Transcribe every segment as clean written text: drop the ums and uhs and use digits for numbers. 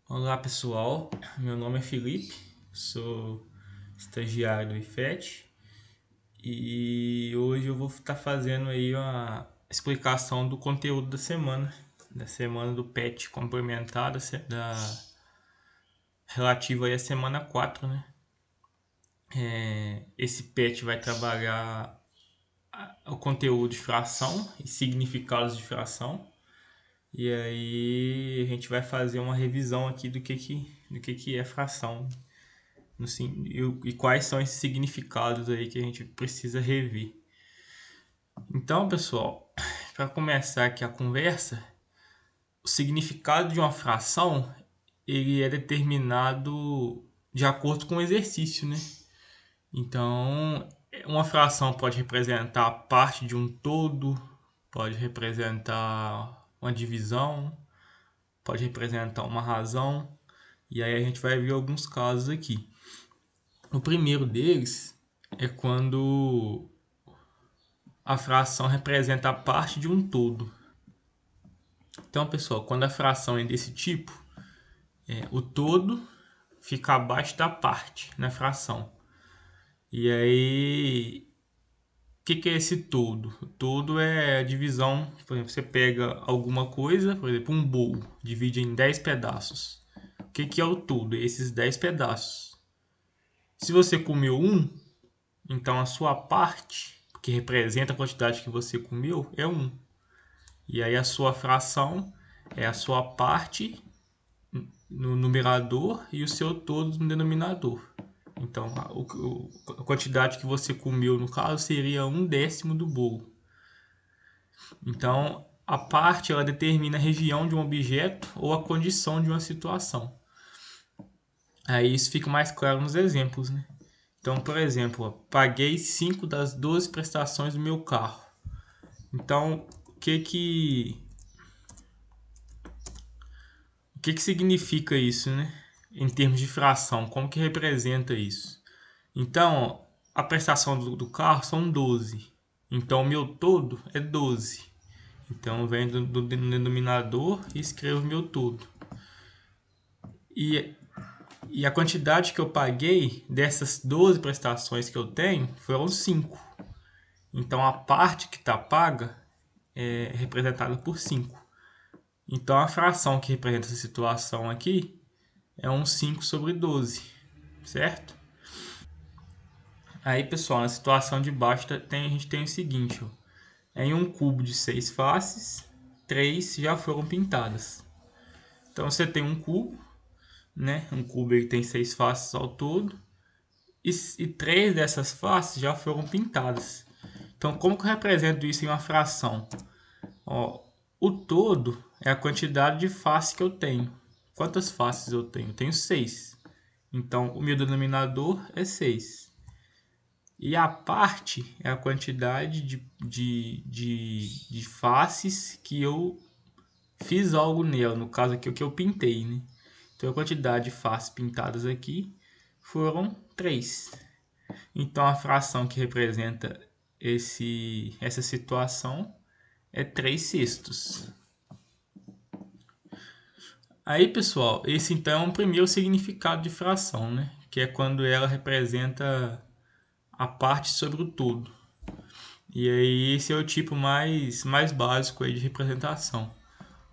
Olá pessoal, meu nome é Felipe, sou estagiário do IFET e hoje eu vou estar fazendo aí uma explicação do conteúdo da semana do PET complementar relativo aí à semana 4, né? Esse PET vai trabalhar o conteúdo de fração e significados de fração. E aí a gente vai fazer uma revisão aqui do que é fração. E quais são esses significados aí que a gente precisa rever. Então, pessoal, para começar aqui a conversa, o significado de uma fração ele é determinado de acordo com o exercício, né? Então, uma fração pode representar parte de um todo, pode representar uma divisão, pode representar uma razão, e aí a gente vai ver alguns casos aqui. O primeiro deles é quando a fração representa a parte de um todo. Então, pessoal, quando a fração é desse tipo, o todo fica abaixo da parte na fração. E aí, o que é esse todo? O todo é a divisão. Por exemplo, você pega alguma coisa, por exemplo, um bolo, divide em 10 pedaços. O que é o todo? É esses 10 pedaços. Se você comeu um, então a sua parte, que representa a quantidade que você comeu, é 1. E aí a sua fração é a sua parte no numerador e o seu todo no denominador. Então a quantidade que você comeu no caso seria 1/10 do bolo. Então a parte ela determina a região de um objeto ou a condição de uma situação. Aí isso fica mais claro nos exemplos, né? Então, por exemplo, paguei 5 das 12 prestações do meu carro. Então, o que significa isso, né? Em termos de fração, como que representa isso? Então, a prestação do carro são 12. Então, o meu todo é 12. Então, eu venho do denominador e escrevo meu todo. E a quantidade que eu paguei dessas 12 prestações que eu tenho foram 5. Então, a parte que está paga é representada por 5. Então, a fração que representa essa situação aqui é um 5 sobre 12, certo? Aí, pessoal, na situação de baixo a gente tem o seguinte, ó. Em um cubo de 6 faces, 3 já foram pintadas. Então, você tem um cubo, né? Um cubo ele tem 6 faces ao todo, e 3 dessas faces já foram pintadas. Então, como que eu represento isso em uma fração? Ó, o todo é a quantidade de faces que eu tenho. Quantas faces eu tenho? Eu tenho 6. Então, o meu denominador é 6. E a parte é a quantidade de faces que eu fiz algo nela. No caso aqui, o que eu pintei, né? Então, a quantidade de faces pintadas aqui foram 3. Então, a fração que representa essa situação é 3 sextos. Aí, pessoal, esse então é um primeiro significado de fração, né? Que é quando ela representa a parte sobre o todo. E aí esse é o tipo mais básico aí de representação.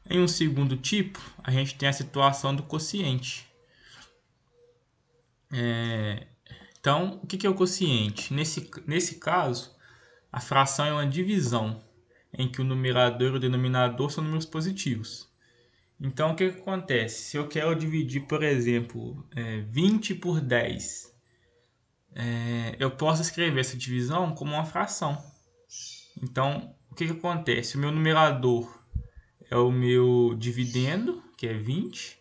Em um segundo tipo, a gente tem a situação do quociente. Então, o que é o quociente? Nesse caso, a fração é uma divisão em que o numerador e o denominador são números positivos. Então, o que acontece? Se eu quero dividir, por exemplo, 20 por 10, eu posso escrever essa divisão como uma fração. Então, o que acontece? O meu numerador é o meu dividendo, que é 20,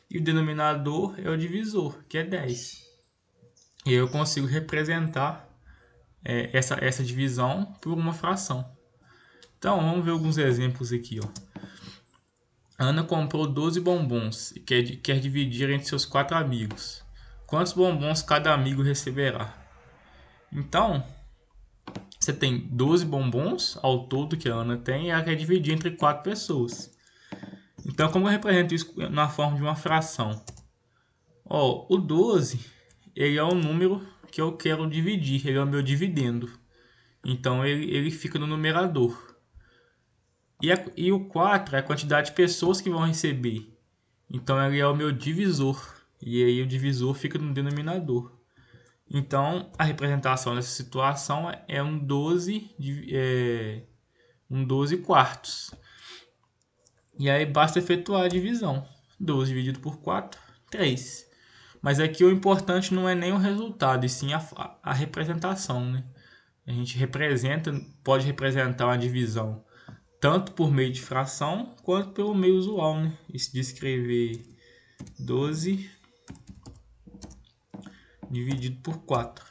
e o denominador é o divisor, que é 10. E eu consigo representar essa divisão por uma fração. Então, vamos ver alguns exemplos aqui. Ó. Ana comprou 12 bombons e quer dividir entre seus 4 amigos. Quantos bombons cada amigo receberá? Então, você tem 12 bombons ao todo que a Ana tem e ela quer dividir entre 4 pessoas. Então, como eu represento isso na forma de uma fração? Ó, o 12, ele é o número que eu quero dividir, ele é o meu dividendo. Então, ele fica no numerador. E o 4 é a quantidade de pessoas que vão receber. Então, ele é o meu divisor. E aí, o divisor fica no denominador. Então, a representação dessa situação é um 12 quartos. E aí, basta efetuar a divisão. 12 dividido por 4, 3. Mas aqui o importante não é nem o resultado, e sim a representação, né? A gente pode representar uma divisão tanto por meio de fração quanto pelo meio usual, né? Isso de escrever 12 dividido por 4.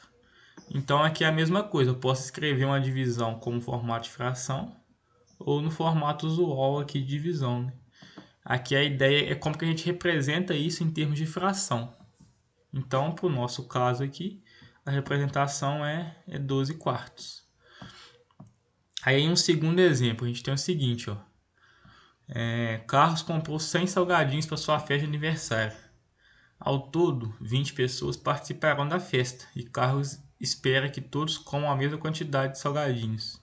Então aqui é a mesma coisa, eu posso escrever uma divisão como formato de fração ou no formato usual aqui de divisão, né? Aqui a ideia é como que a gente representa isso em termos de fração. Então, para o nosso caso aqui, a representação é 12 quartos. Aí em um segundo exemplo, a gente tem o seguinte, ó. Carlos comprou 100 salgadinhos para sua festa de aniversário. Ao todo, 20 pessoas participarão da festa e Carlos espera que todos comam a mesma quantidade de salgadinhos.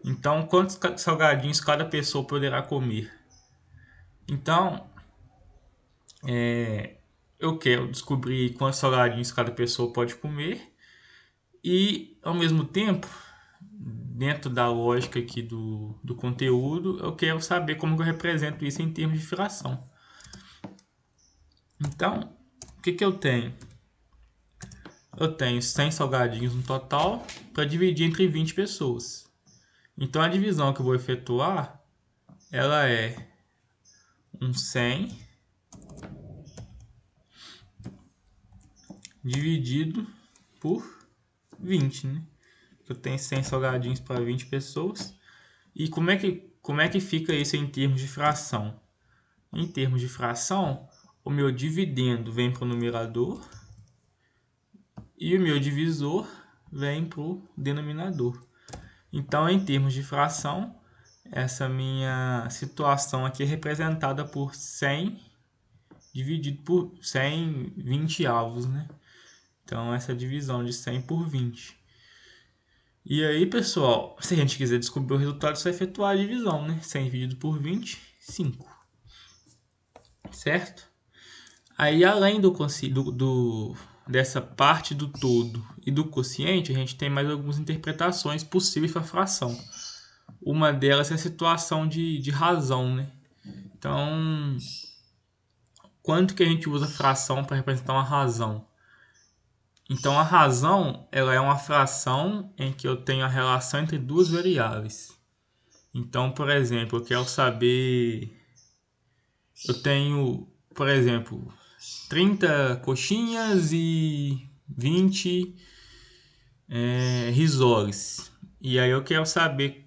Então, quantos salgadinhos cada pessoa poderá comer? Então, eu quero descobrir quantos salgadinhos cada pessoa pode comer e, ao mesmo tempo, dentro da lógica aqui do conteúdo, eu quero saber como eu represento isso em termos de fração. Então, o que eu tenho? Eu tenho 100 salgadinhos no total para dividir entre 20 pessoas. Então, a divisão que eu vou efetuar, ela é um 100 dividido por 20, né? Eu tenho 100 salgadinhos para 20 pessoas. E como é que fica isso em termos de fração? Em termos de fração, o meu dividendo vem para o numerador e o meu divisor vem para o denominador. Então, em termos de fração, essa minha situação aqui é representada por 100 dividido por 100 20 avos, né? Então, essa divisão de 100 por 20. E aí, pessoal, se a gente quiser descobrir o resultado, é só efetuar a divisão, né? 100 dividido por 20, 5. Certo? Aí, além dessa parte do todo e do quociente, a gente tem mais algumas interpretações possíveis para a fração. Uma delas é a situação de razão, né? Então, quanto que a gente usa fração para representar uma razão? Então, a razão ela é uma fração em que eu tenho a relação entre duas variáveis. Então, por exemplo, eu quero saber... Eu tenho, por exemplo, 30 coxinhas e 20 risoles. E aí eu quero saber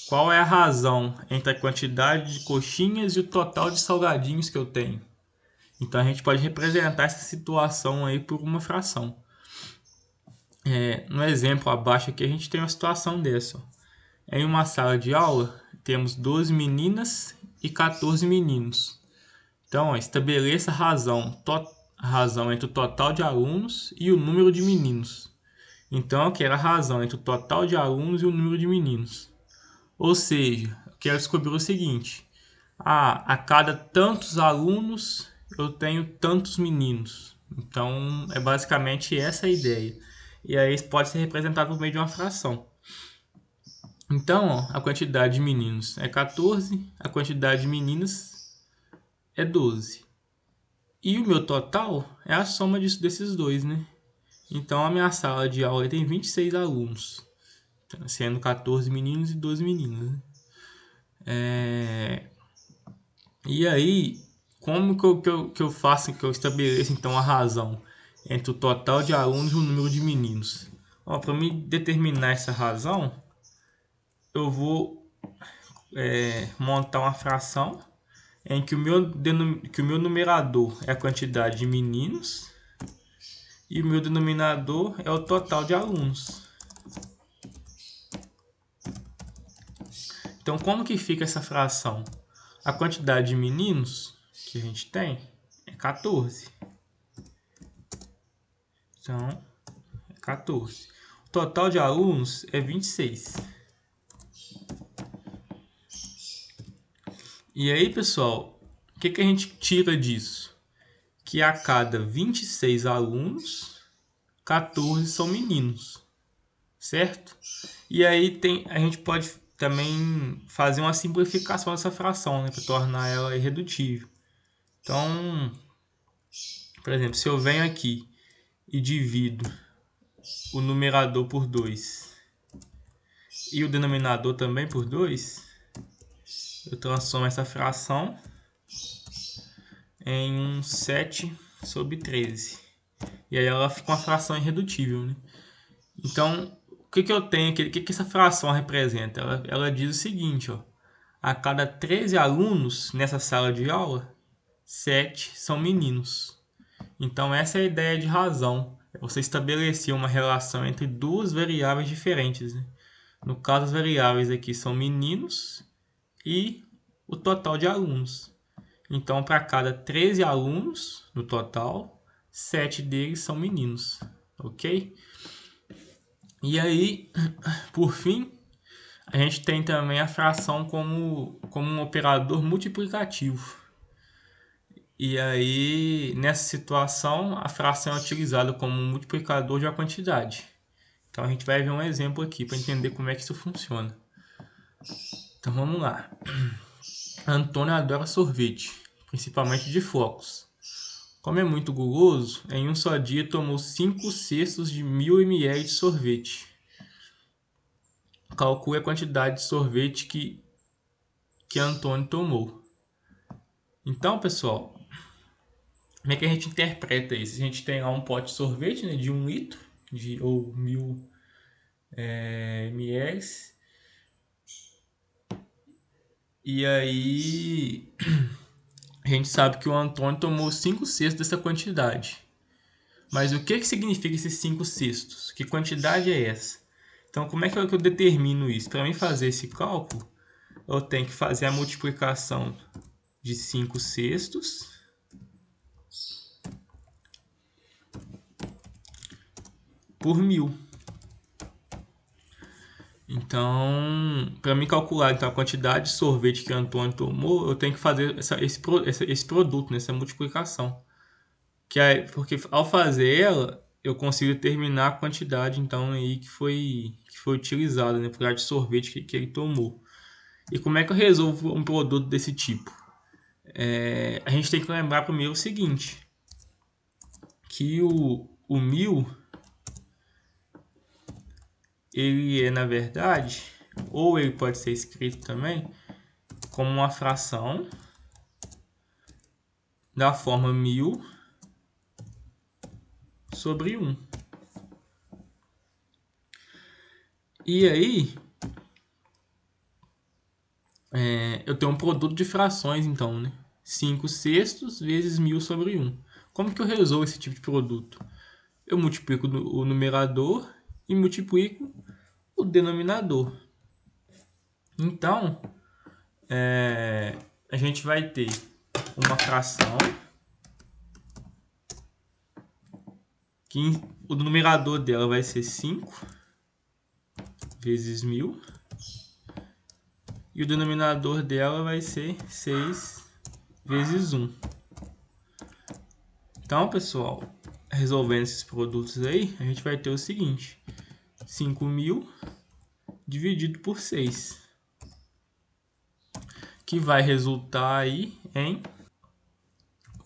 qual é a razão entre a quantidade de coxinhas e o total de salgadinhos que eu tenho. Então a gente pode representar essa situação aí por uma fração. No exemplo abaixo aqui a gente tem uma situação dessa. Em uma sala de aula temos 12 meninas e 14 meninos. Então estabeleça a razão entre o total de alunos e o número de meninos. Então eu quero a razão entre o total de alunos e o número de meninos. Ou seja, eu quero descobrir o seguinte: a cada tantos alunos eu tenho tantos meninos. Então é basicamente essa a ideia. E aí isso pode ser representado por meio de uma fração. Então, ó, a quantidade de meninos é 14, a quantidade de meninas é 12. E o meu total é a soma desses dois, né? Então a minha sala de aula tem 26 alunos, sendo 14 meninos e 12 meninas, né? E aí, como que eu faço, que eu estabeleço então a razão entre o total de alunos e o número de meninos? Para me determinar essa razão, eu vou montar uma fração em que o meu numerador é a quantidade de meninos e o meu denominador é o total de alunos. Então, como que fica essa fração? A quantidade de meninos que a gente tem é 14. Então, é 14. O total de alunos é 26. E aí, pessoal, o que a gente tira disso? Que a cada 26 alunos, 14 são meninos, certo? E aí a gente pode também fazer uma simplificação dessa fração, né, para tornar ela irredutível. Então, por exemplo, se eu venho aqui e divido o numerador por 2 e o denominador também por 2, eu transformo essa fração em um 7 sobre 13. E aí ela fica uma fração irredutível, né? Então, o que eu tenho aqui? O que essa fração representa? Ela diz o seguinte, ó. A cada 13 alunos nessa sala de aula, 7 são meninos. Então, essa é a ideia de razão. É você estabelecer uma relação entre duas variáveis diferentes, né? No caso, as variáveis aqui são meninos e o total de alunos. Então, para cada 13 alunos no total, 7 deles são meninos, ok? E aí, por fim, a gente tem também a fração como um operador multiplicativo. E aí, nessa situação, a fração é utilizada como um multiplicador de uma quantidade. Então, a gente vai ver um exemplo aqui para entender como é que isso funciona. Então, vamos lá. Antônio adora sorvete, principalmente de flocos. Como é muito guloso, em um só dia tomou 5 cestos de 1000 ml de sorvete. Calcule a quantidade de sorvete que Antônio tomou. Então, pessoal, como é que a gente interpreta isso? A gente tem lá um pote de sorvete, né, de 1 litro, ou 1000 ml. E aí, a gente sabe que o Antônio tomou 5 cestos dessa quantidade. Mas o que significa esses 5 cestos? Que quantidade é essa? Então, como é que eu determino isso? Para mim fazer esse cálculo, eu tenho que fazer a multiplicação de 5 cestos por 1000. Então, para mim calcular então, a quantidade de sorvete que o Antônio tomou, eu tenho que fazer esse produto, essa multiplicação. Porque ao fazer ela, eu consigo determinar a quantidade então, aí, que foi utilizada, né, a quantidade de sorvete que ele tomou. E como é que eu resolvo um produto desse tipo? A gente tem que lembrar primeiro o seguinte, que o 1000, ele é, na verdade, ou ele pode ser escrito também como uma fração da forma 1000 sobre 1. E aí, eu tenho um produto de frações, então, né? 5 sextos vezes 1000 sobre 1. Como que eu resolvo esse tipo de produto? Eu multiplico o numerador e multiplico o denominador. Então, a gente vai ter uma fração que o numerador dela vai ser 5 vezes 1000 e o denominador dela vai ser 6 vezes 1. Então, pessoal, resolvendo esses produtos aí, a gente vai ter o seguinte: 5.000 dividido por 6, que vai resultar aí em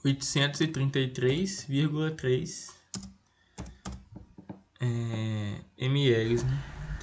833,3 ml, né?